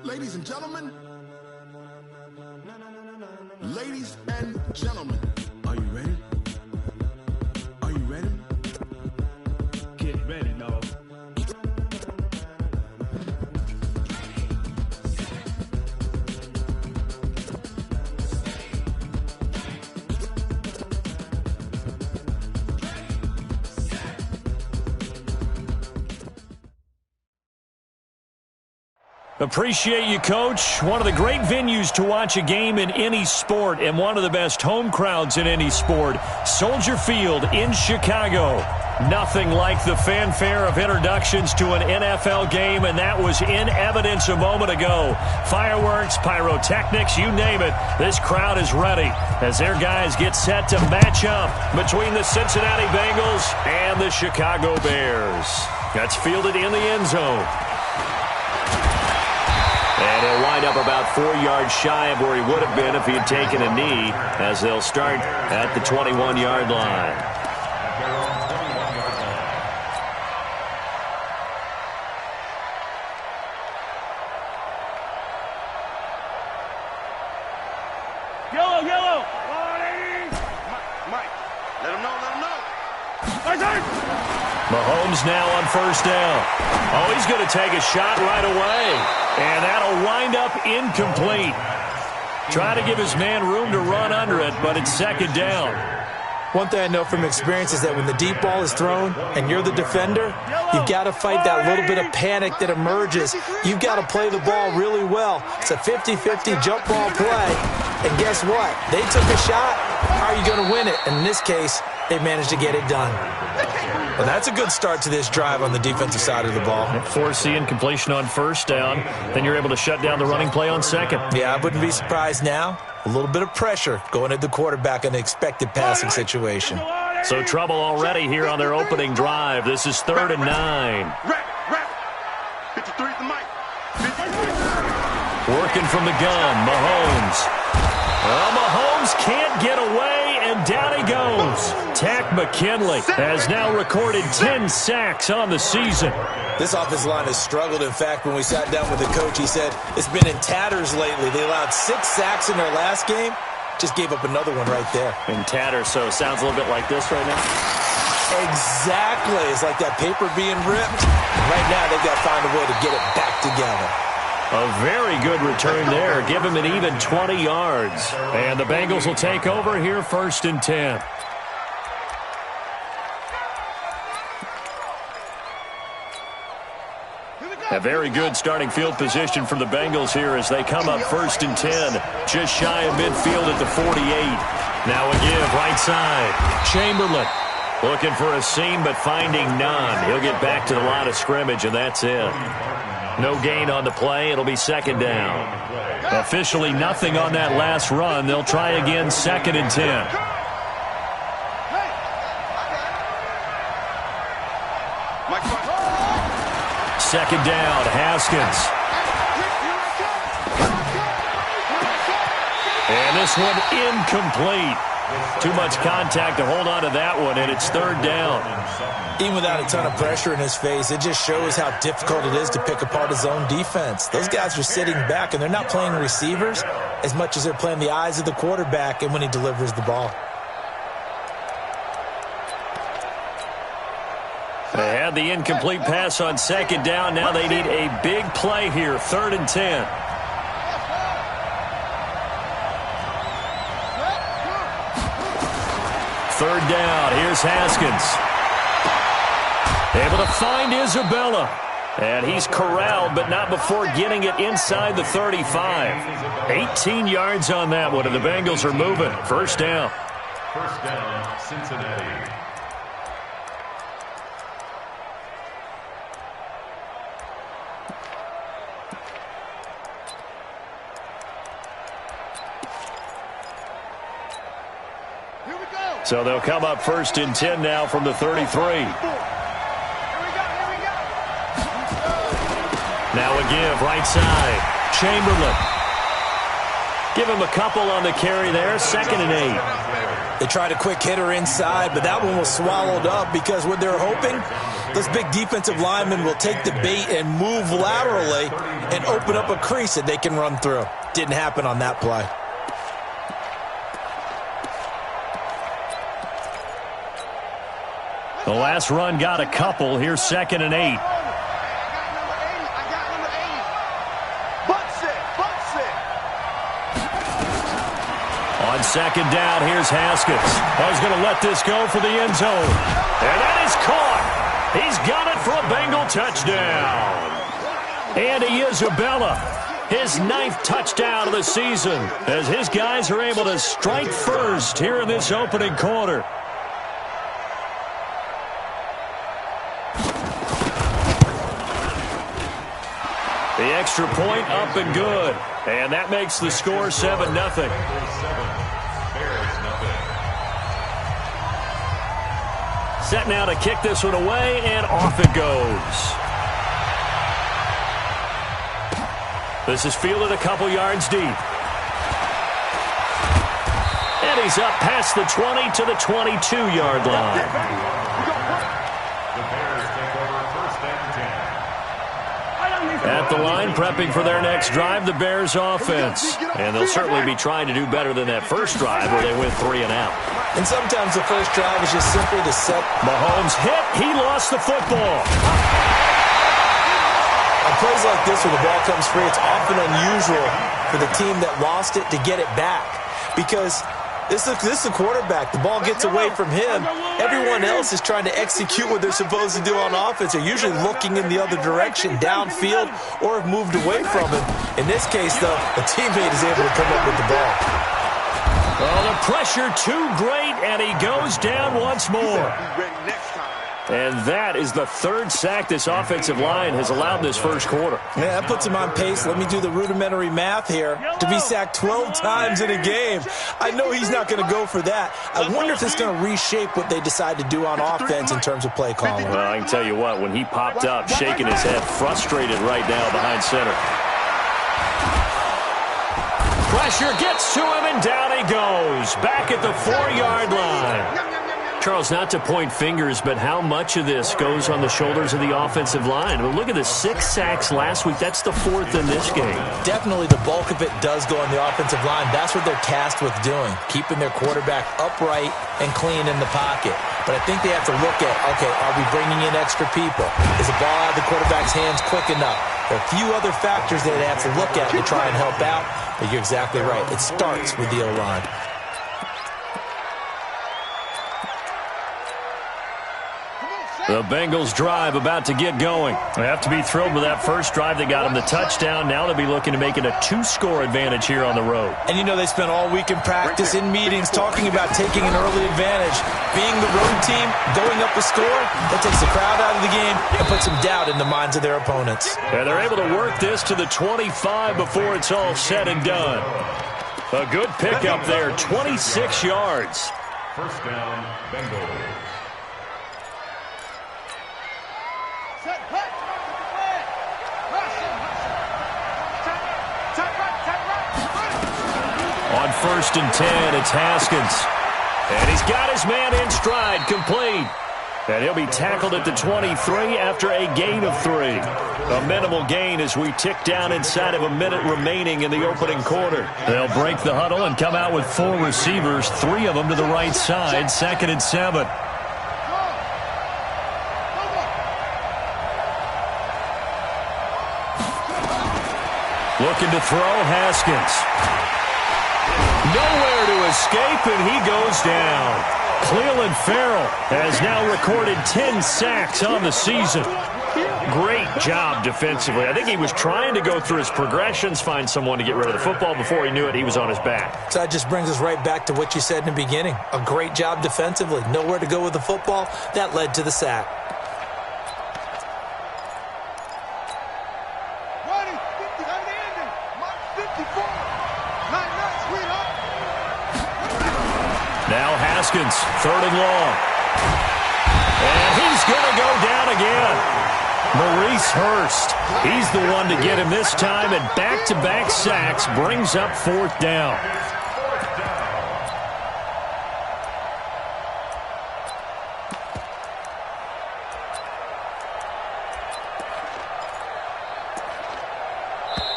Ladies and gentlemen. Ladies and gentlemen. Are you ready? Are you ready? Get ready, dog. Appreciate you, Coach. One of the great venues to watch a game in any sport and one of the best home crowds in any sport. Soldier Field in Chicago. Nothing like the fanfare of introductions to an NFL game, and that was in evidence a moment ago. Fireworks, pyrotechnics, you name it. This crowd is ready as their guys get set to match up between the Cincinnati Bengals and the Chicago Bears. That's fielded in the end zone. And he'll wind up about 4 yards shy of where he would have been if he had taken a knee, as they'll start at the 21-yard line. Yellow, yellow. Mike, let him know, let him know. Mahomes now on first down. Oh, he's going to take a shot right away. And that'll wind up incomplete. Try to give his man room to run under it, but it's second down. One thing I know from experience is that when the deep ball is thrown and you're the defender, you've got to fight that little bit of panic that emerges. You've got to play the ball really well. It's a 50-50 jump ball play. And guess what? They took a shot. How are you going to win it? And in this case, they managed to get it done. Well, that's a good start to this drive on the defensive side of the ball. Force the incompletion on first down. Then you're able to shut down the running play on second. Yeah, I wouldn't be surprised now. A little bit of pressure going at the quarterback in an expected passing situation. So trouble already here on their opening drive. This is 3rd and 9. 53 at the mic. Working from the gun, Mahomes. Well, Mahomes can't get away, and down he goes. Takk McKinley has now recorded 10 sacks on the season. This offensive line has struggled. In fact, when we sat down with the coach, he said it's been in tatters lately. They allowed 6 sacks in their last game. Just gave up another one right there. In tatters, so it sounds a little bit like this right now. Exactly. It's like that paper being ripped. Right now, they've got to find a way to get it back together. A very good return there. Give him an even 20 yards. And the Bengals will take over here 1st and 10. A very good starting field position from the Bengals here as they come up 1st and 10. Just shy of midfield at the 48. Now a give right side. Chamberlain looking for a seam but finding none. He'll get back to the line of scrimmage, and that's it. No gain on the play. It'll be 2nd down. Officially nothing on that last run. They'll try again 2nd and 10. Second down, Haskins. And this one incomplete. Too much contact to hold on to that one, and it's 3rd down. Even without a ton of pressure in his face, it just shows how difficult it is to pick apart his own defense. Those guys are sitting back, and they're not playing receivers as much as they're playing the eyes of the quarterback and when he delivers the ball. They had the incomplete pass on 2nd down. Now they need a big play here, 3rd and 10. Third down. Here's Haskins. Able to find Isabella. And he's corralled, but not before getting it inside the 35. 18 yards on that one, and the Bengals are moving. 1st down. 1st down, Cincinnati. So they'll come up 1st and 10 now from the 33. Now a give, right side. Chamberlain. Give him a couple on the carry there, 2nd and 8. They tried a quick hitter inside, but that one was swallowed up because what they're hoping those big defensive linemen will take the bait and move laterally and open up a crease that they can run through. Didn't happen on that play. The last run got a couple. Here's 2nd and 8. On 2nd down, here's Haskins. He's going to let this go for the end zone. And that is caught. He's got it for a Bengal touchdown. Andy Isabella, his 9th touchdown of the season, as his guys are able to strike first here in this opening quarter. The extra point up and good. And that makes the score 7-0. Set now to kick this one away, and off it goes. This is fielded a couple yards deep. And he's up past the 20 to the 22-yard line. At the line, prepping for their next drive, the Bears offense. And they'll certainly be trying to do better than that first drive where they went 3 and out. And sometimes the first drive is just simply to set. Mahomes hit. He lost the football. On plays like this where the ball comes free, it's often unusual for the team that lost it to get it back. Because this is the quarterback. The ball gets away from him. Everyone else is trying to execute what they're supposed to do on offense. They're usually looking in the other direction, downfield, or have moved away from him. In this case, though, a teammate is able to come up with the ball. Well, the pressure too great, and he goes down once more. And that is the 3rd sack this offensive line has allowed this first quarter. Yeah, that puts him on pace. Let me do the rudimentary math here. To be sacked 12 times in a game. I know he's not going to go for that. I wonder if it's going to reshape what they decide to do on offense in terms of play calling. Well, I can tell you what, when he popped up, shaking his head, frustrated right now behind center. Pressure gets to him, and down he goes. Back at the 4-yard line. Charles, not to point fingers, but how much of this goes on the shoulders of the offensive line? I mean, look at the 6 sacks last week. That's the 4th in this game. Definitely the bulk of it does go on the offensive line. That's what they're tasked with doing, keeping their quarterback upright and clean in the pocket. But I think they have to look at, okay, are we bringing in extra people? Is the ball out of the quarterback's hands quick enough? There are a few other factors that they have to look at to try and help out. But you're exactly right. It starts with the O-line. The Bengals drive about to get going. They have to be thrilled with that first drive that got them the touchdown. Now they'll be looking to make it a 2-score advantage here on the road. And you know they spent all week in practice, in meetings, talking about taking an early advantage. Being the road team, going up a score, that takes the crowd out of the game and puts some doubt in the minds of their opponents. And they're able to work this to the 25 before it's all said and done. A good pickup there, 26 yards. First down, Bengals. On 1st and 10, it's Haskins. And he's got his man in stride, complete. And he'll be tackled at the 23 after a gain of 3. A minimal gain as we tick down inside of a minute remaining in the opening quarter. They'll break the huddle and come out with 4 receivers, 3 of them to the right side, 2nd and 7. Looking to throw, Haskins. Nowhere to escape, and he goes down. Cleveland Farrell has now recorded 10 sacks on the season. Great job defensively. I think he was trying to go through his progressions, find someone to get rid of the football. Before he knew it, he was on his back. So that just brings us right back to what you said in the beginning. A great job defensively. Nowhere to go with the football. That led to the sack. Now Haskins, 3rd and long. And he's going to go down again. Maurice Hurst, he's the one to get him this time, and back-to-back sacks brings up 4th down.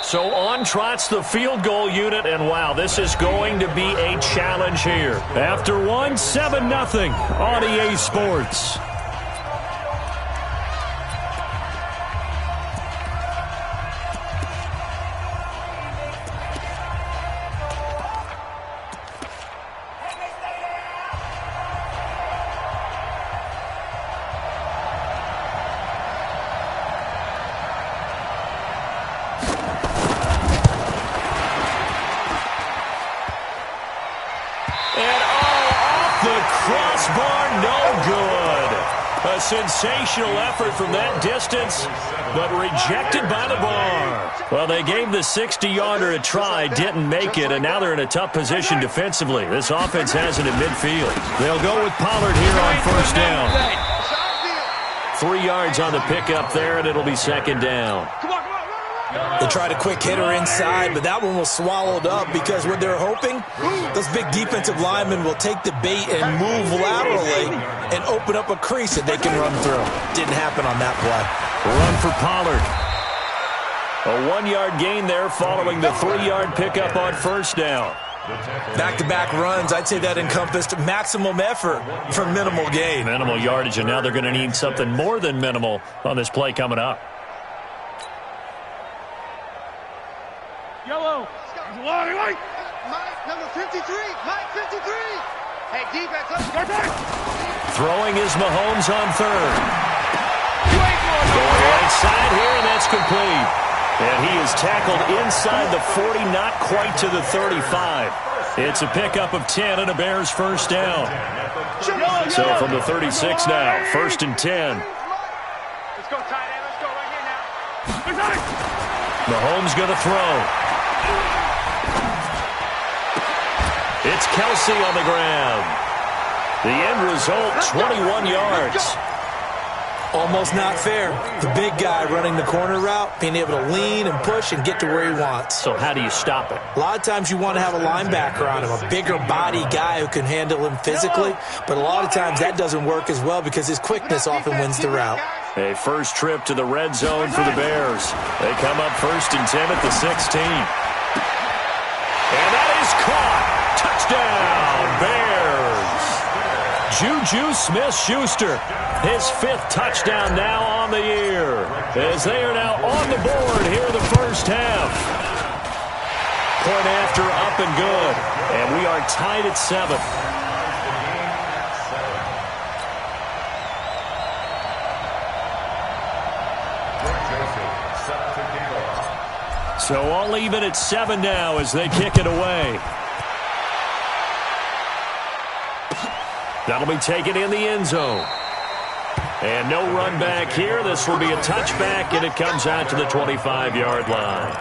So on trots the field goal unit, and wow, this is going to be a challenge here. After one, 7-0 on EA Sports. Crossbar, no good. A sensational effort from that distance, but rejected by the bar. Well, they gave the 60-yarder a try, didn't make it, and now they're in a tough position defensively. This offense has it in midfield. They'll go with Pollard here on first down. 3 yards on the pickup there, and it'll be second down. They tried a quick hitter inside, but that one was swallowed up because what they're hoping, those big defensive linemen will take the bait and move laterally and open up a crease that they can run through. Didn't happen on that play. Run for Pollard. A 1-yard gain there following the 3-yard pickup on first down. Back-to-back runs, I'd say that encompassed maximum effort for minimal gain. Minimal yardage, and now they're going to need something more than minimal on this play coming up. Yellow. Mike, number 53. Mike, 53. Hey, defense, let's go back. Throwing is Mahomes on third. Going right side here, and that's complete. And he is tackled inside the 40, not quite to the 35. It's a pickup of 10 and a Bears first down. So from the 36 now, first and 10. Let's go, tight end. Let's go right here now. Mahomes going to throw. It's Kelsey on the ground. The end result, 21 yards. Almost not fair. The big guy running the corner route, being able to lean and push and get to where he wants. So how do you stop it? A lot of times you want to have a linebacker on him, a bigger body guy who can handle him physically, but a lot of times that doesn't work as well because his quickness often wins the route. A first trip to the red zone for the Bears. They come up first and 10 at the 16. And that is caught. Touchdown, Bears. Juju Smith-Schuster, his 5th touchdown now on the year, as they are now on the board here in the first half. Point after up and good, and we are tied at 7. So all even at 7 now as they kick it away. That'll be taken in the end zone. And no run back here. This will be a touchback, and it comes out to the 25-yard line.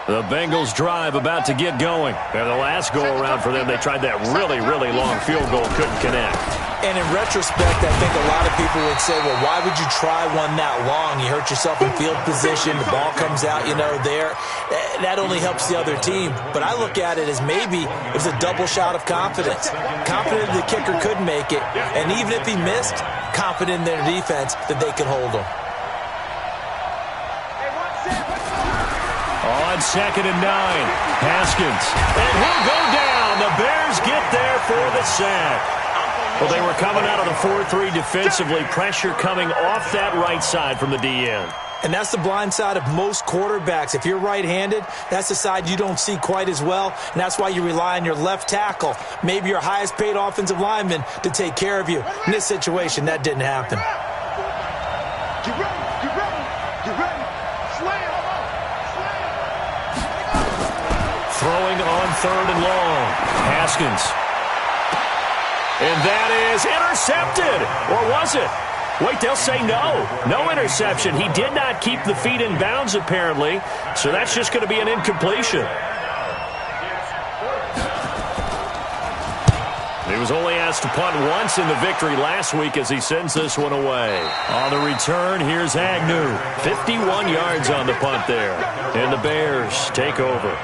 The Bengals drive about to get going. And the last go-around for them, they tried that really, really long field goal, couldn't connect. And in retrospect, I think a lot of people would say, well, why would you try one that long? You hurt yourself in field position. The ball comes out, there. That only helps the other team. But I look at it as maybe it was a double shot of confidence. Confident the kicker could make it. And even if he missed, confident in their defense that they could hold him. On second and 9, Haskins. And he'll go down. The Bears get there for the sack. Well, they were coming out of the 4-3 defensively. Pressure coming off that right side from the DN. And that's the blind side of most quarterbacks. If you're right-handed, that's the side you don't see quite as well, and that's why you rely on your left tackle, maybe your highest-paid offensive lineman, to take care of you. In this situation, that didn't happen. Get ready, get ready, get ready. Slam. Throwing on third and long. Haskins. And that is intercepted. Or was it? Wait, they'll say no. No interception. He did not keep the feet in bounds, apparently. So that's just going to be an incompletion. He was only asked to punt once in the victory last week as he sends this one away. On the return, here's Agnew. 51 yards on the punt there. And the Bears take over.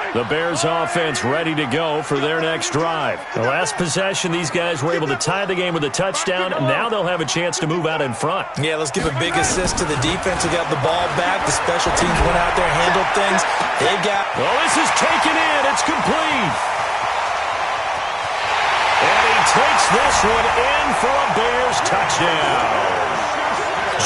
The Bears offense ready to go for their next drive. The last possession, these guys were able to tie the game with a touchdown. Now they'll have a chance to move out in front. Yeah, let's give a big assist to the defense who got the ball back. The special teams went out there, handled things. They got... Well, this is taken in. It's complete. And he takes this one in for a Bears touchdown.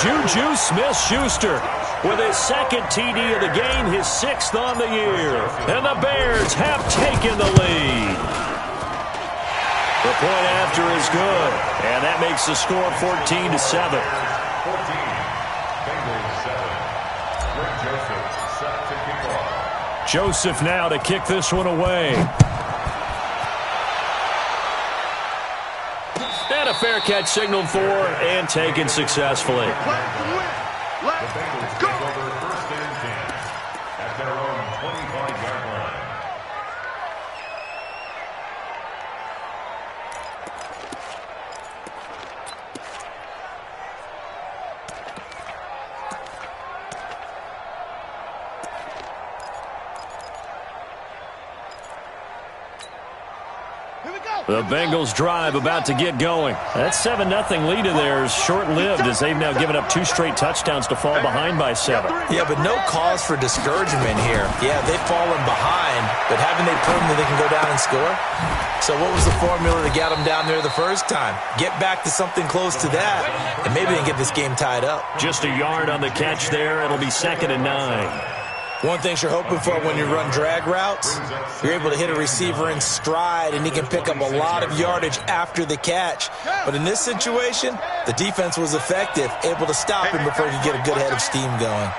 Juju Smith-Schuster with his second TD of the game, his 6th on the year. And the Bears have taken the lead. The point after is good, and that makes the score 14-7. 14. Bengals 7. Greg Joseph set to kick off. Joseph now to kick this one away. And a fair catch signaled for and taken successfully. The Bengals take over 1st and 10 at their own 25-yard line. The Bengals drive about to get going. That 7-0 lead of theirs short-lived as they've now given up 2 straight touchdowns to fall behind by 7. Yeah, but no cause for discouragement here. Yeah, they've fallen behind, but haven't they proven that they can go down and score? So what was the formula that got them down there the first time? Get back to something close to that, and maybe they can get this game tied up. Just a yard on the catch there. It'll be 2nd and 9. One thing you're hoping for when you run drag routes, you're able to hit a receiver in stride, and he can pick up a lot of yardage after the catch. But in this situation, the defense was effective, able to stop him before he could get a good head of steam going.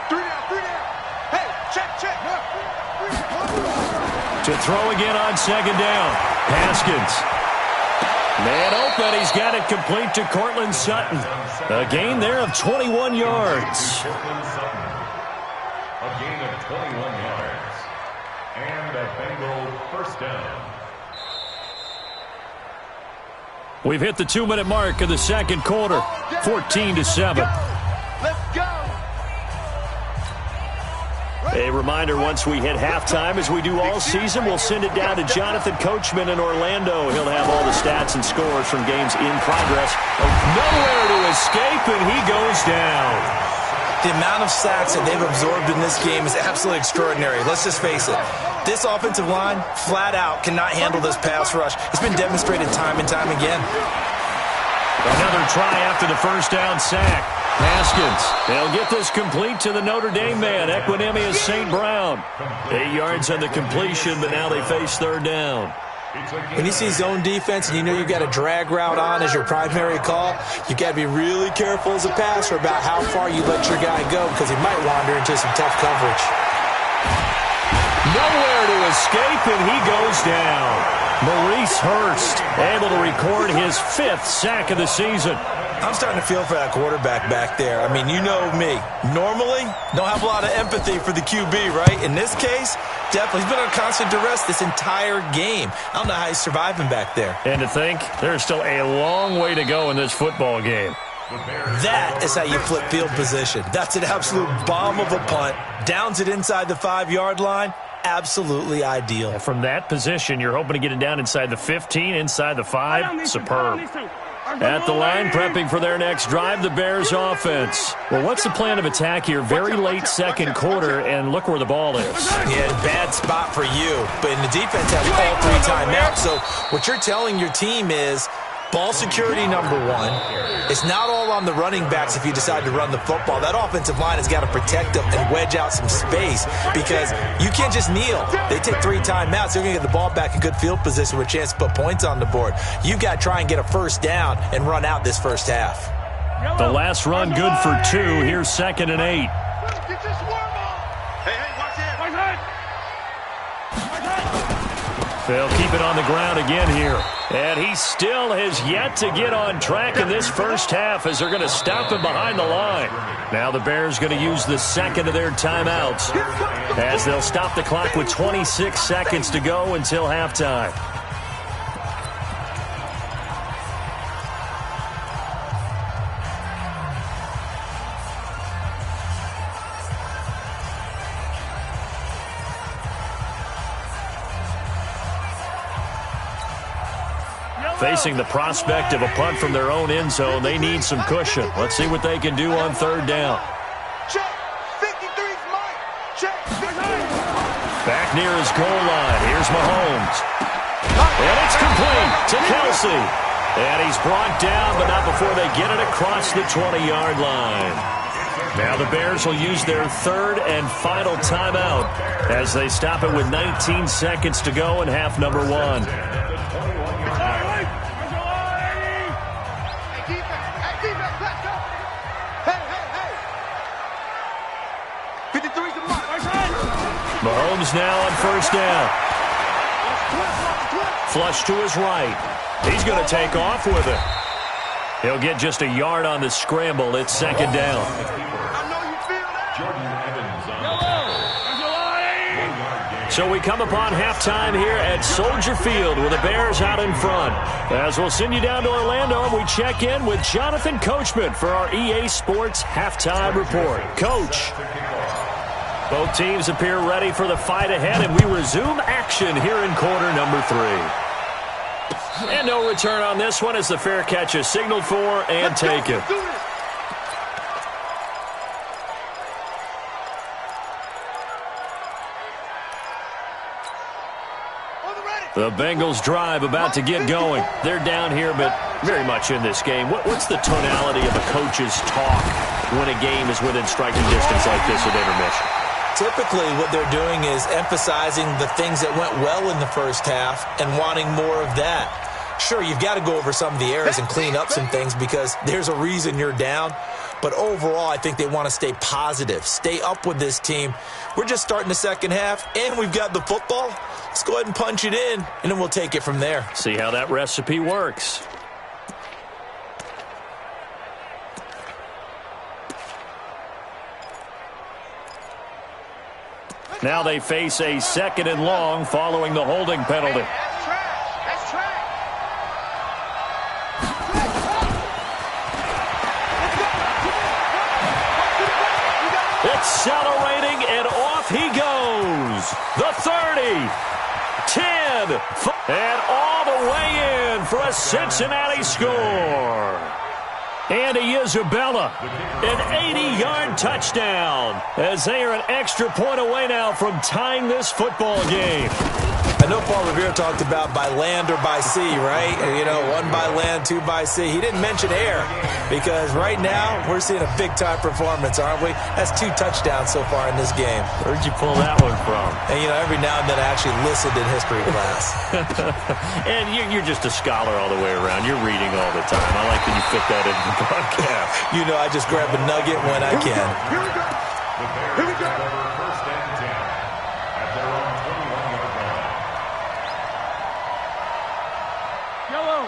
To throw again on 2nd down. Haskins. Man open. He's got it complete to Cortland Sutton. A gain there of 21 yards. A gain of 21 yards. And a Bengal 1st down. We've hit the 2-minute mark of the 2nd quarter. 14-7. Let's go. A reminder, once we hit halftime, as we do all season, we'll send it down to Jonathan Coachman in Orlando. He'll have all the stats and scores from games in progress. Nowhere to escape, and he goes down. The amount of sacks that they've absorbed in this game is absolutely extraordinary. Let's just face it. This offensive line, flat out, cannot handle this pass rush. It's been demonstrated time and time again. Another try after the 1st down sack. Haskins, they'll get this complete to the Notre Dame man, Equanimous St. Brown. 8 yards on the completion, but now they face 3rd down. When you see zone defense and you know you've got a drag route on as your primary call, you've got to be really careful as a passer about how far you let your guy go because he might wander into some tough coverage. Nowhere to escape, and he goes down. Maurice Hurst able to record his 5th sack of the season. I'm starting to feel for that quarterback back there. I mean, you know me. Normally, don't have a lot of empathy for the QB, right? In this case, definitely. He's been under constant duress this entire game. I don't know how he's surviving back there. And to think, there's still a long way to go in this football game. That is how you flip field position. That's an absolute bomb of a punt. Downs it inside the 5-yard line. Absolutely ideal. And from that position, you're hoping to get it down inside the 15, inside the 5. Superb. At the line, prepping for their next drive, the Bears offense. Well, what's the plan of attack here? Very late 2nd quarter, and look where the ball is. Yeah, bad spot for you. But the defense has all 3 timeouts. So what you're telling your team is ball security, number 1. It's not all on the running backs if you decide to run the football. That offensive line has got to protect them and wedge out some space because you can't just kneel. They take 3 timeouts. They're going to get the ball back in good field position with a chance to put points on the board. You got to try and get a 1st down and run out this 1st half. The last run good for 2. Here's 2nd and 8. Get this worm on. Hey, watch it. They'll keep it on the ground again here. And he still has yet to get on track in this 1st half as they're going to stop him behind the line. Now the Bears going to use the 2nd of their timeouts as they'll stop the clock with 26 seconds to go until halftime. Facing the prospect of a punt from their own end zone, they need some cushion. Let's see what they can do on third down. Check. 53's Mike. Check. 53. Back near his goal line. Here's Mahomes. And it's complete to Kelsey. And he's brought down, but not before they get it across the 20-yard line. Now the Bears will use their third and final timeout as they stop it with 19 seconds to go in half number 1. Mahomes now on first down. Flush to his right. He's going to take off with it. He'll get just a yard on the scramble. It's second down. So we come upon halftime here at Soldier Field with the Bears out in front. As we'll send you down to Orlando, and we check in with Jonathan Coachman for our EA Sports Halftime Report. Coach. Both teams appear ready for the fight ahead, and we resume action here in quarter number 3. And no return on this one as the fair catch is signaled for and taken. The Bengals drive about to get going. They're down here, but very much in this game. What's the tonality of a coach's talk when a game is within striking distance like this at intermission? Typically, what they're doing is emphasizing the things that went well in the first half and wanting more of that. Sure, you've got to go over some of the errors and clean up some things because there's a reason you're down. But overall, I think they want to stay positive, stay up with this team. We're just starting the second half, and we've got the football. Let's go ahead and punch it in, and then we'll take it from there. See how that recipe works. Now they face a second and long following the holding penalty. That's trash. That's trash. Accelerating, and off he goes. The 30, 10, and all the way in for a Cincinnati score. Andy Isabella, an 80-yard touchdown, as they are an extra point away now from tying this football game. I know Paul Revere talked about by land or by sea, right? You know, 1 by land, 2 by sea. He didn't mention air because right now we're seeing a big-time performance, aren't we? That's 2 touchdowns so far in this game. Where'd you pull that one from? And, you know, every now and then I actually listened in history class. And you're just a scholar all the way around. You're reading all the time. I like that you fit that in the broadcast. You know, I just grab a nugget when I can. Here we go. Here we go. First and 10 at their own 21-yard line.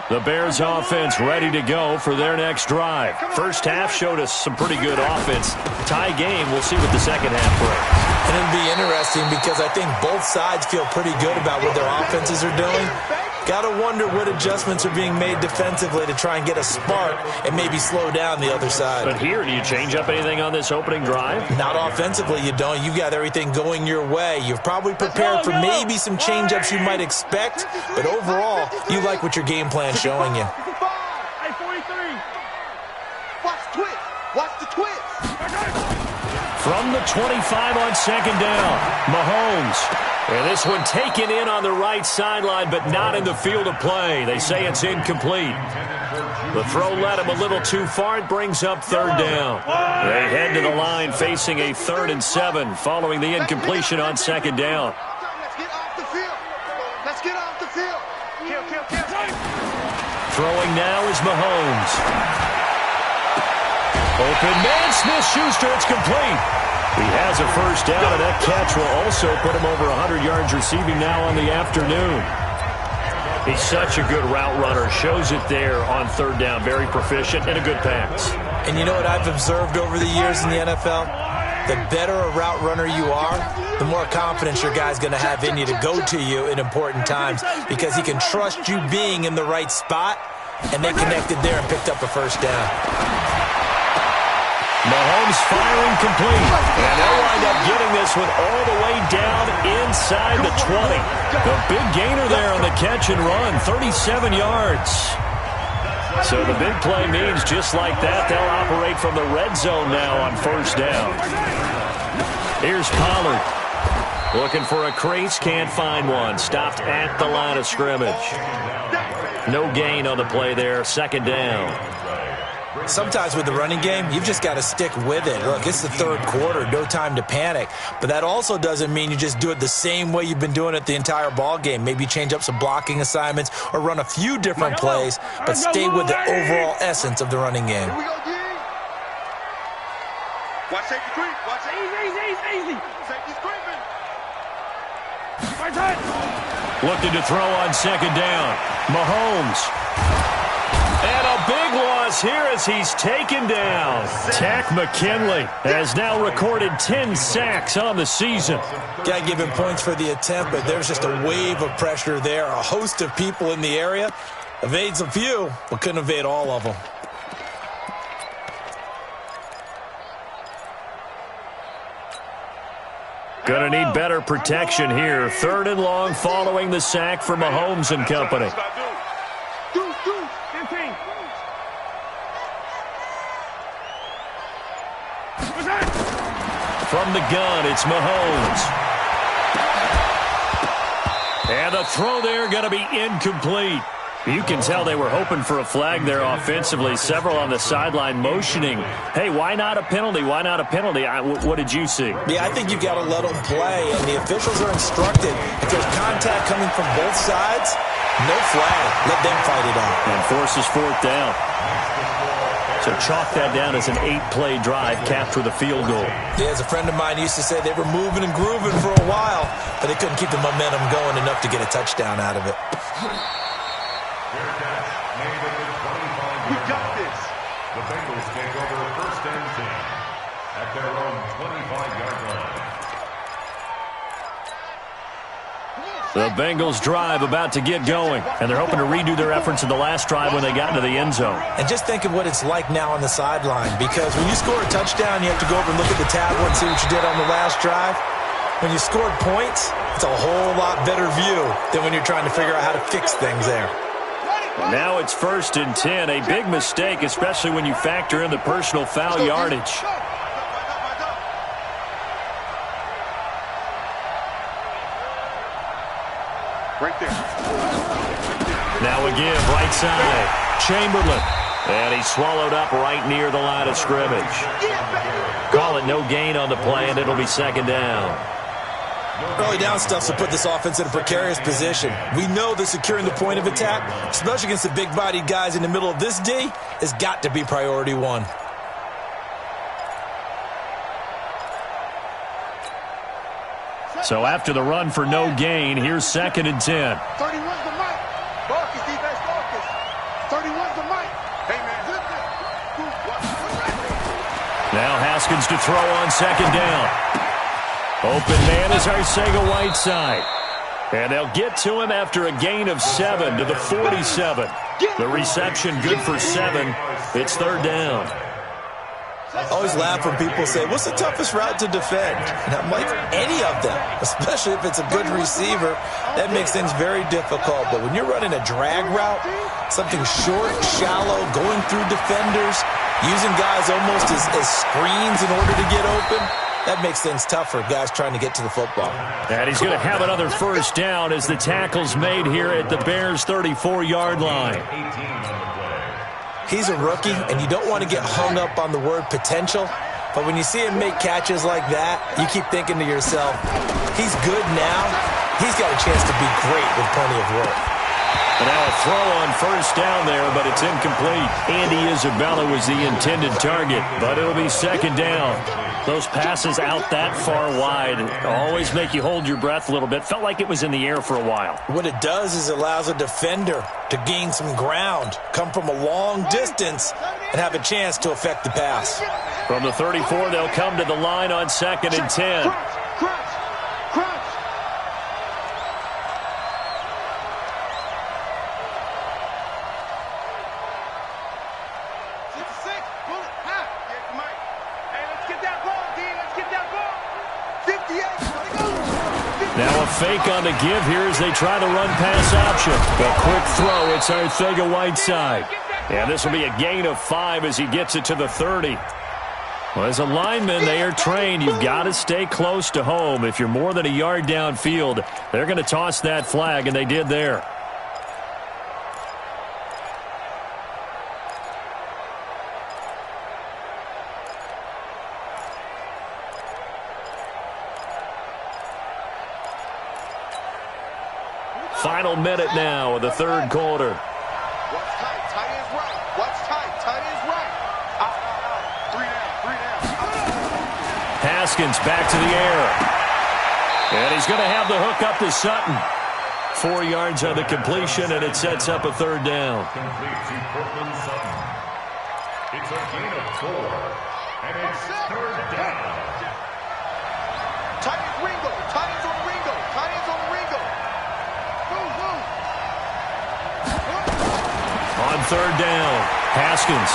The Bears offense ready to go for their next drive. First half showed us some pretty good offense. Tie game, we'll see what the second half brings. And it'll be interesting because I think both sides feel pretty good about what their offenses are doing. Got to wonder what adjustments are being made defensively to try and get a spark and maybe slow down the other side. But here, do you change up anything on this opening drive? Not offensively, you don't. You've got everything going your way. You've probably prepared for maybe some change-ups you might expect, but overall, you like what your game plan's showing you. Hey, 43. Watch the twist. Watch the twist. From the 25 on second down, Mahomes. And this one taken in on the right sideline, but not in the field of play. They say it's incomplete. The throw led him a little too far. It brings up third down. They head to the line facing a 3rd and 7 following the incompletion on second down. Let's get off the field. Let's get off the field. Kill. Throwing now is Mahomes. Open man, Smith-Schuster, it's complete. He has a first down, and that catch will also put him over 100 yards receiving now on the afternoon. He's such a good route runner. Shows it there on third down. Very proficient and a good pass. And you know what I've observed over the years in the NFL? The better a route runner you are, the more confidence your guy's going to have in you to go to you in important times because he can trust you being in the right spot, and they connected there and picked up a first down. Mahomes firing complete. And they'll wind up getting this one all the way down inside the 20. The big gainer there on the catch and run, 37 yards. So the big play means just like that, they'll operate from the red zone now on first down. Here's Pollard. Looking for a crease, can't find one. Stopped at the line of scrimmage. No gain on the play there, second down. Sometimes with the running game, you've just got to stick with it. Look, it's the third quarter, no time to panic. But that also doesn't mean you just do it the same way you've been doing it the entire ball game. Maybe change up some blocking assignments or run a few different plays, but stay with the overall essence of the running game. Watch safety creep. Watch it. Easy. Safety's creeping. Looking to throw on second down. Mahomes. And a big loss here as he's taken down. Tack McKinley has now recorded 10 sacks on the season. Got to give him points for the attempt, but there's just a wave of pressure there. A host of people in the area. Evades a few, but couldn't evade all of them. Going to need better protection here. Third and long following the sack for Mahomes and company. From the gun, it's Mahomes. And the throw there going to be incomplete. You can tell they were hoping for a flag there offensively. Several on the sideline motioning. Hey, why not a penalty? Why not a penalty? What did you see? Yeah, I think you've got to let them play, and the officials are instructed. If there's contact coming from both sides, no flag. Let them fight it out. And forces fourth down. So chalk that down as an 8-play drive, capture the field goal. Yeah, as a friend of mine used to say, they were moving and grooving for a while, but they couldn't keep the momentum going enough to get a touchdown out of it. We got this. The Bengals take over first and 10 at their own 25-yard line. The Bengals drive about to get going, and they're hoping to redo their efforts in the last drive when they got into the end zone. And just think of what it's like now on the sideline, because when you score a touchdown, you have to go over and look at the tablet and see what you did on the last drive. When you scored points, it's a whole lot better view than when you're trying to figure out how to fix things there. Now it's first and 10, a big mistake, especially when you factor in the personal foul yardage. Right there. Now again, right side, Chamberlain. And he's swallowed up right near the line of scrimmage. Call it no gain on the play, and it'll be second down. Early down stuff to put this offense in a precarious position. We know that securing the point of attack, especially against the big-bodied guys in the middle of this D, has got to be priority one. So after the run for no gain, here's second and 10. 31's the mic. Focus, defense, focus. 31's the mic. Hey, man. Now Haskins to throw on second down. Open man is Arcega-Whiteside. And they'll get to him after a gain of 7 to the 47. The reception good for 7. It's third down. I always laugh when people say, what's the toughest route to defend? And I'm like, any of them, especially if it's a good receiver. That makes things very difficult. But when you're running a drag route, something short, shallow, going through defenders, using guys almost as screens in order to get open, that makes things tough for guys trying to get to the football. And he's going to have another first down as the tackle's made here at the Bears' 34-yard line. He's a rookie, and you don't want to get hung up on the word potential. But when you see him make catches like that, you keep thinking to yourself, he's good now. He's got a chance to be great with plenty of work. And now a throw on first down there, but it's incomplete. Andy Isabella was the intended target, but it'll be second down. Those passes out that far wide always make you hold your breath a little bit. Felt like it was in the air for a while. What it does is it allows a defender to gain some ground, come from a long distance, and have a chance to affect the pass. From the 34, they'll come to the line on second and 10. Now a fake on the give here as they try to run pass option. A quick throw. It's Arcega-Whiteside. And this will be a gain of 5 as he gets it to the 30. Well, as a lineman, they are trained. You've got to stay close to home. If you're more than a yard downfield, they're going to toss that flag, and they did there. Final minute now of the third quarter. What's tight? Tight is right. What's tight? Tight is right. Out. 3 down. Haskins back to the air. And he's going to have the hook up to Sutton. 4 yards on the completion, and it sets up a third down. Complete to Cortland Sutton. It's a gain of 4, and it's third down. Tight is Ringo. Tight is on Ringo. Tight is on Ringo. On third down, Haskins.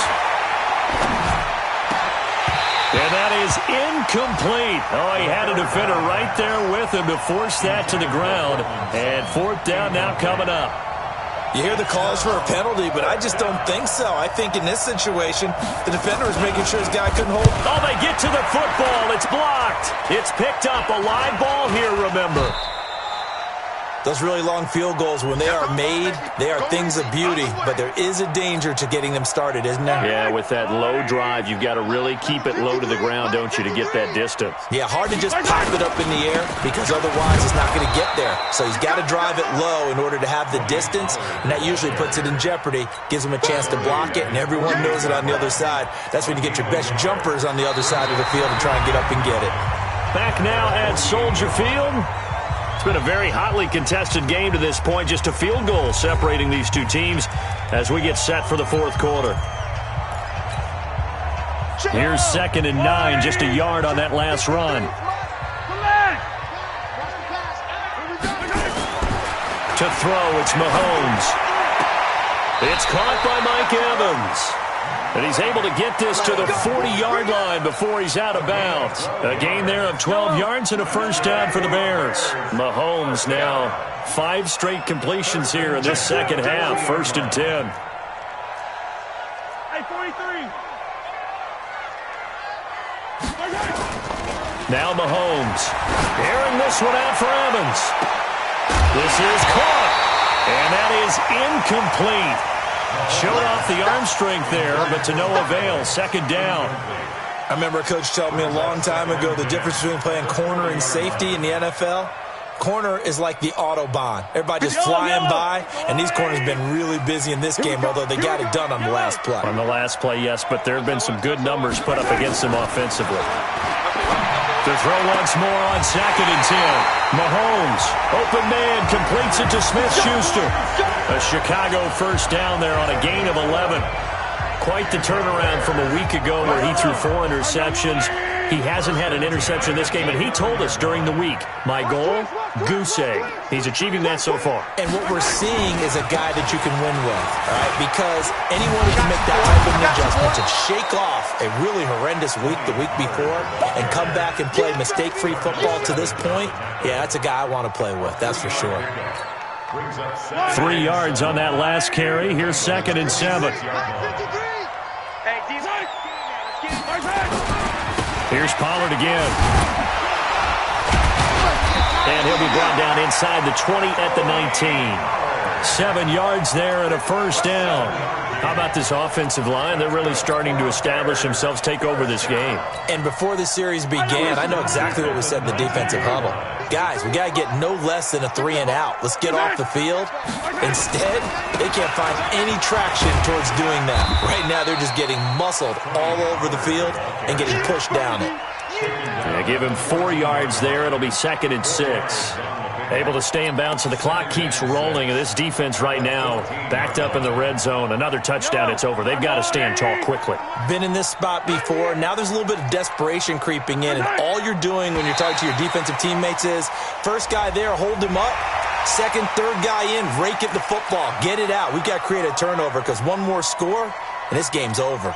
And that is incomplete. Oh, he had a defender right there with him to force that to the ground. And fourth down now coming up. You hear the calls for a penalty, but I just don't think so. I think in this situation, the defender was making sure his guy couldn't hold. Oh, they get to the football. It's blocked. It's picked up. A live ball here, remember. Those really long field goals, when they are made, they are things of beauty, but there is a danger to getting them started, isn't there? Yeah, with that low drive, you've got to really keep it low to the ground, don't you, to get that distance. Yeah, hard to just pop it up in the air because otherwise it's not going to get there. So he's got to drive it low in order to have the distance, and that usually puts it in jeopardy, gives him a chance to block it, and everyone knows it on the other side. That's when you get your best jumpers on the other side of the field and try and get up and get it. Back now at Soldier Field. It's been a very hotly contested game to this point. Just a field goal separating these two teams as we get set for the fourth quarter. Here's 2nd and 9, just a yard on that last run. To throw, it's Mahomes. It's caught by Mike Evans. And he's able to get this to the 40-yard line before he's out of bounds. A gain there of 12 yards and a first down for the Bears. Mahomes now 5 straight completions here in this second half. 1st and 10. Now Mahomes. Airing this one out for Evans. This is caught. And that is incomplete. Showed off the arm strength there, but to no avail. 2nd down. I remember a coach telling me a long time ago the difference between playing corner and safety in the NFL. Corner is like the Autobahn. Everybody just flying by, and these corners have been really busy in this game, although they got it done on the last play. On the last play, yes, but there have been some good numbers put up against them offensively. To throw once more on 2nd and 10. Mahomes, open man, completes it to Smith-Schuster. A Chicago first down there on a gain of 11. Quite the turnaround from a week ago where he threw 4 interceptions. He hasn't had an interception this game, and he told us during the week, my goal, goose egg. He's achieving that so far. And what we're seeing is a guy that you can win with, all right? Because anyone who can make that type of an adjustment to shake off a really horrendous week the week before and come back and play mistake-free football to this point, yeah, that's a guy I want to play with, that's for sure. 3 yards on that last carry. Here's 2nd and 7. Here's Pollard again. And he'll be brought down inside the 20 at the 19. 7 yards there and a first down. How about this offensive line? They're really starting to establish themselves, take over this game. And before the series began, I know exactly what we said in the defensive huddle. Guys, we got to get no less than a 3 and out. Let's get off the field. Instead, they can't find any traction towards doing that. Right now, they're just getting muscled all over the field and getting pushed down it. Yeah, give him 4 yards there. It'll be 2nd and 6. Able to stay in bounds, so the clock keeps rolling. And this defense right now backed up in the red zone. Another touchdown, it's over. They've got to stand tall quickly. Been in this spot before. Now there's a little bit of desperation creeping in. And all you're doing when you're talking to your defensive teammates is, first guy there, hold him up. Second, third guy in, rake at the football. Get it out. We've got to create a turnover because one more score, and this game's over.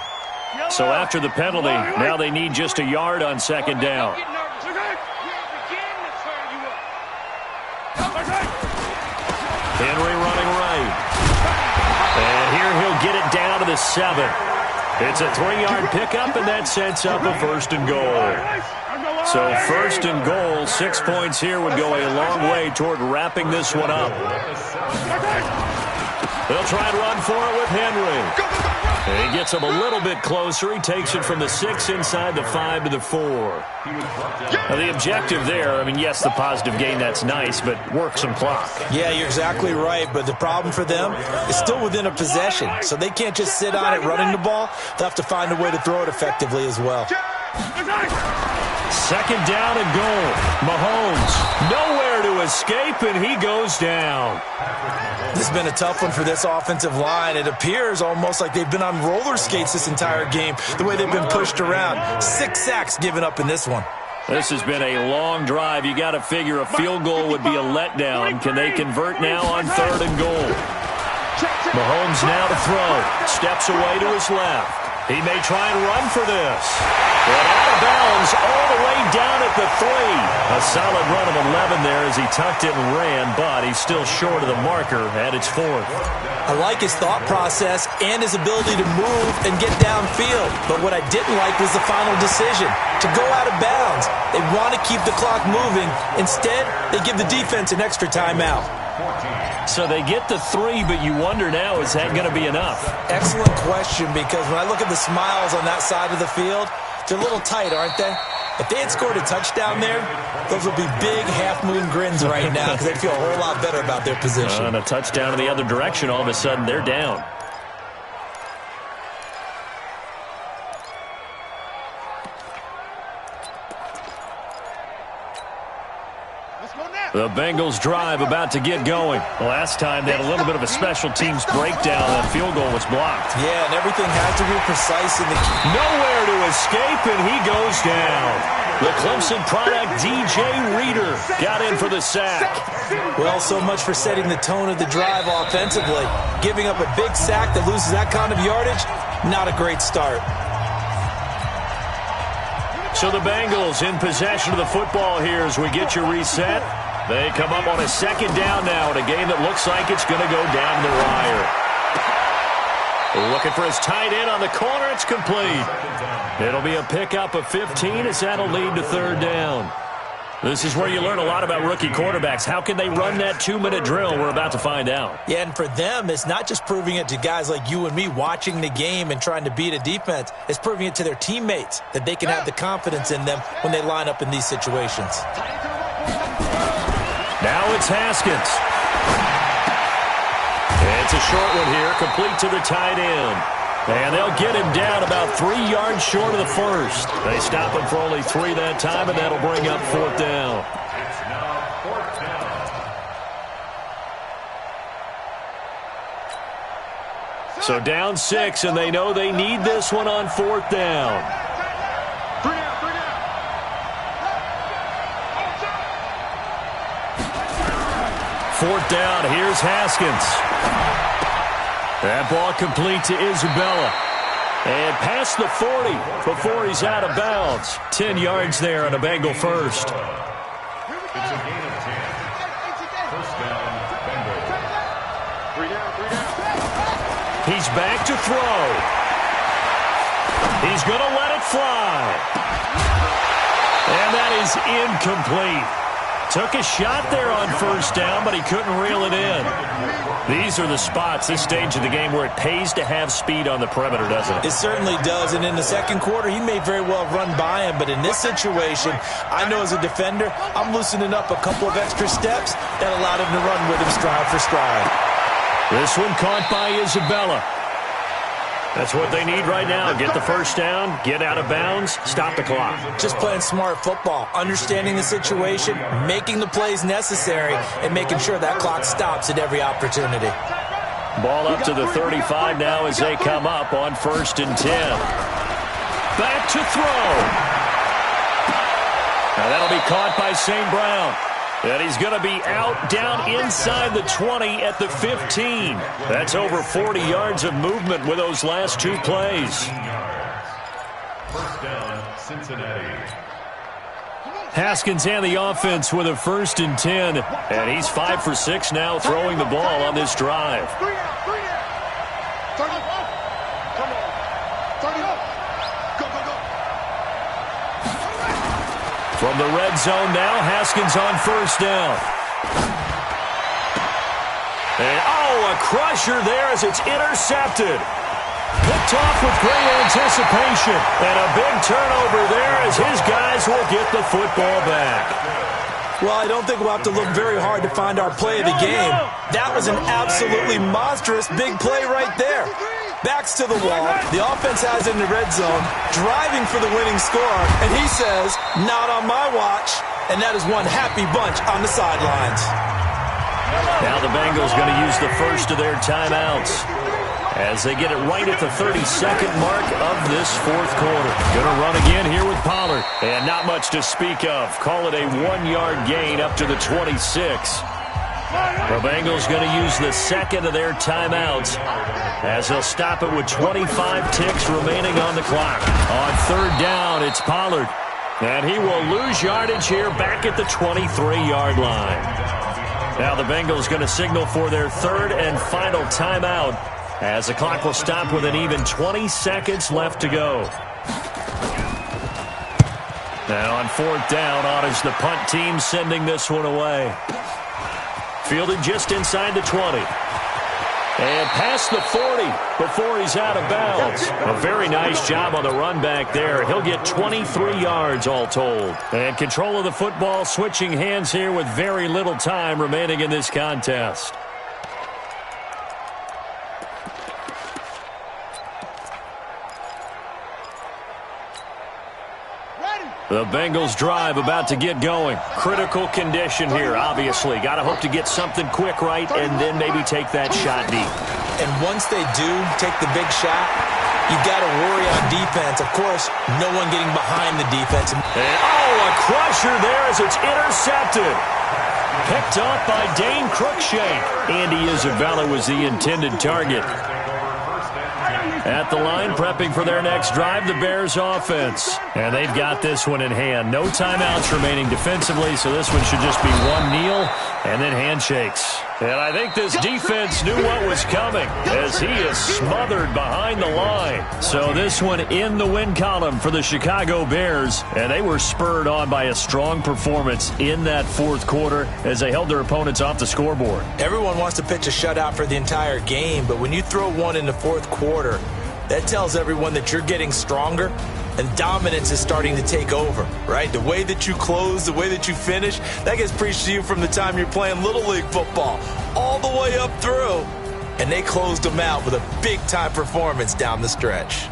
So after the penalty, now they need just a yard on 2nd down. Henry running right. And here he'll get it down to the 7. It's a 3-yard pickup, and that sets up a 1st and goal. So 1st and goal, 6 points here would go a long way toward wrapping this one up. They'll try and run for it with Henry. He gets him a little bit closer. He takes it from the 6 inside the 5 to the 4. Now, the objective there, I mean, yes, the positive gain, that's nice, but work some clock. Yeah, you're exactly right, but the problem for them is still within a possession, so they can't just sit on it running the ball. They'll have to find a way to throw it effectively as well. 2nd down and goal. Mahomes nowhere to escape, and he goes down. This has been a tough one for this offensive line. It appears almost like they've been on roller skates this entire game, the way they've been pushed around. 6 sacks given up in this one. This has been a long drive. You got to figure a field goal would be a letdown. Can they convert now on 3rd and goal? Mahomes now to throw. Steps away to his left. He may try and run for this. But out of bounds all the way down at the 3. A solid run of 11 there as he tucked it and ran, but he's still short of the marker at its 4th. I like his thought process and his ability to move and get downfield. But what I didn't like was the final decision, to go out of bounds. They want to keep the clock moving. Instead, they give the defense an extra timeout. So they get the 3, but you wonder now, is that going to be enough? Excellent question, because when I look at the smiles on that side of the field, they're a little tight, aren't they? If they had scored a touchdown there, those would be big half-moon grins right now because they'd feel a whole lot better about their position. On a touchdown in the other direction, all of a sudden they're down. The Bengals drive about to get going. Last time they had a little bit of a special teams breakdown. That field goal was blocked. Yeah, and everything had to be precise in the... Nowhere to escape, and he goes down. The Clemson product, DJ Reader, got in for the sack. Well, so much for setting the tone of the drive offensively. Giving up a big sack that loses that kind of yardage, not a great start. So the Bengals in possession of the football here as we get your reset. They come up on a 2nd down now in a game that looks like it's going to go down the wire. Looking for his tight end on the corner. It's complete. It'll be a pickup of 15 as that'll lead to 3rd down. This is where you learn a lot about rookie quarterbacks. How can they run that 2-minute drill? We're about to find out. Yeah, and for them, it's not just proving it to guys like you and me watching the game and trying to beat a defense. It's proving it to their teammates that they can have the confidence in them when they line up in these situations. Now it's Haskins. It's a short one here, complete to the tight end. And they'll get him down about 3 yards short of the 1st. They stop him for only 3 that time, and that'll bring up 4th down. It's now 4th down. So down 6, and they know they need this one on 4th down. 4th down, here's Haskins. That ball complete to Isabella. And past the 40 before he's out of bounds. 10 yards there on a Bengal first. It's a gain of 10. 1st down, Bengals. 3 down, 3 down. He's back to throw. He's going to let it fly. And that is incomplete. Took a shot there on 1st down, but he couldn't reel it in. These are the spots, this stage of the game, where it pays to have speed on the perimeter, doesn't it? It certainly does, and in the 2nd quarter, he may very well run by him, but in this situation, I know as a defender, I'm loosening up a couple of extra steps that allowed him to run with him stride for stride. This one caught by Isabella. That's what they need right now. Get the 1st down, get out of bounds, stop the clock. Just playing smart football, understanding the situation, making the plays necessary, and making sure that clock stops at every opportunity. Ball up to the 35 now as they come up on 1st and 10. Back to throw. Now that'll be caught by St. Brown. And he's going to be out down inside the 20 at the 15. That's over 40 yards of movement with those last 2 plays. 1st down, Cincinnati. Haskins and the offense with a 1st and 10. And he's 5 for 6 now throwing the ball on this drive. 3 down. 30. Come on. 30. Go. From the red zone now, Haskins on 1st down. And, a crusher there as it's intercepted. Picked off with great anticipation. And a big turnover there as his guys will get the football back. Well, I don't think we'll have to look very hard to find our play of the game. That was an absolutely monstrous big play right there. Backs to the wall. The offense has it in the red zone, driving for the winning score. And he says, not on my watch. And that is one happy bunch on the sidelines. Now the Bengals going to use the first of their timeouts as they get it right at the 32nd mark of this 4th quarter. Going to run again here with Pollard. And not much to speak of. Call it a 1-yard gain up to the 26. The Bengals going to use the 2nd of their timeouts as they'll stop it with 25 ticks remaining on the clock. On 3rd down, it's Pollard. And he will lose yardage here back at the 23-yard line. Now the Bengals going to signal for their 3rd and final timeout as the clock will stop with an even 20 seconds left to go. Now on 4th down, on is the punt team sending this one away. Fielded just inside the 20. And past the 40 before he's out of bounds. A very nice job on the run back there. He'll get 23 yards all told. And control of the football switching hands here with very little time remaining in this contest. The Bengals drive about to get going. Critical condition here, obviously. Got to hope to get something quick right and then maybe take that shot deep. And once they do take the big shot, you got to worry on defense. Of course, no one getting behind the defense. And, a crusher there as it's intercepted. Picked off by Dane Cruikshank. Andy Isabella was the intended target. At the line, prepping for their next drive, the Bears offense. And they've got this one in hand. No timeouts remaining defensively, so this one should just be one kneel and then handshakes. And I think this defense knew what was coming as he is smothered behind the line. So this one in the win column for the Chicago Bears. And they were spurred on by a strong performance in that 4th quarter as they held their opponents off the scoreboard. Everyone wants to pitch a shutout for the entire game, but when you throw one in the 4th quarter, that tells everyone that you're getting stronger and dominance is starting to take over, right? The way that you close, the way that you finish, that gets preached to you from the time you're playing Little League football all the way up through. And they closed them out with a big-time performance down the stretch.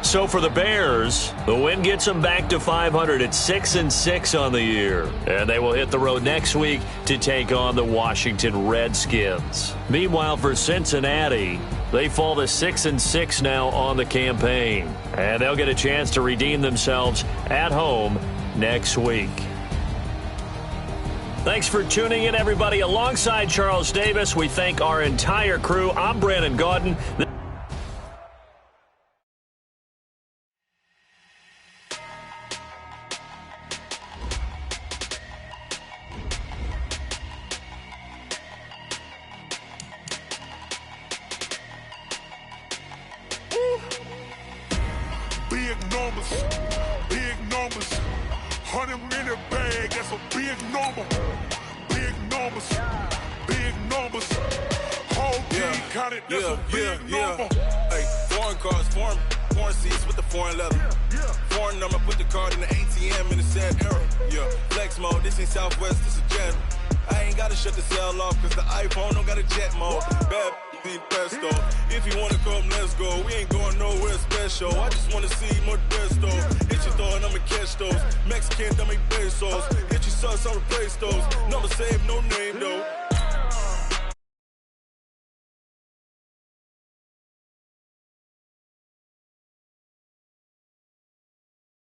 So for the Bears, the win gets them back to 500 at 6-6 on the year. And they will hit the road next week to take on the Washington Redskins. Meanwhile, for Cincinnati, they fall to 6-6 now on the campaign. And they'll get a chance to redeem themselves at home next week. Thanks for tuning in, everybody. Alongside Charles Davis, we thank our entire crew. I'm Brandon Gaudin. Big numbers, 100 in the bag, that's a big number. Big numbers, whole team counted, that's a big number. Hey, foreign cars, foreign seats with the foreign leather. Foreign number, put the card in the ATM in the sad era. Yeah, flex mode, this ain't Southwest, this a jet. I ain't gotta shut the cell off, cause the iPhone don't got a jet mode. Bad pesto. If you wanna come, let's go. We ain't going nowhere special. I just wanna see Modesto. Hit your thought, I'ma catch those. Mexican, dame pesos. Hit your sus, I'll replace those. Number saved, no name though.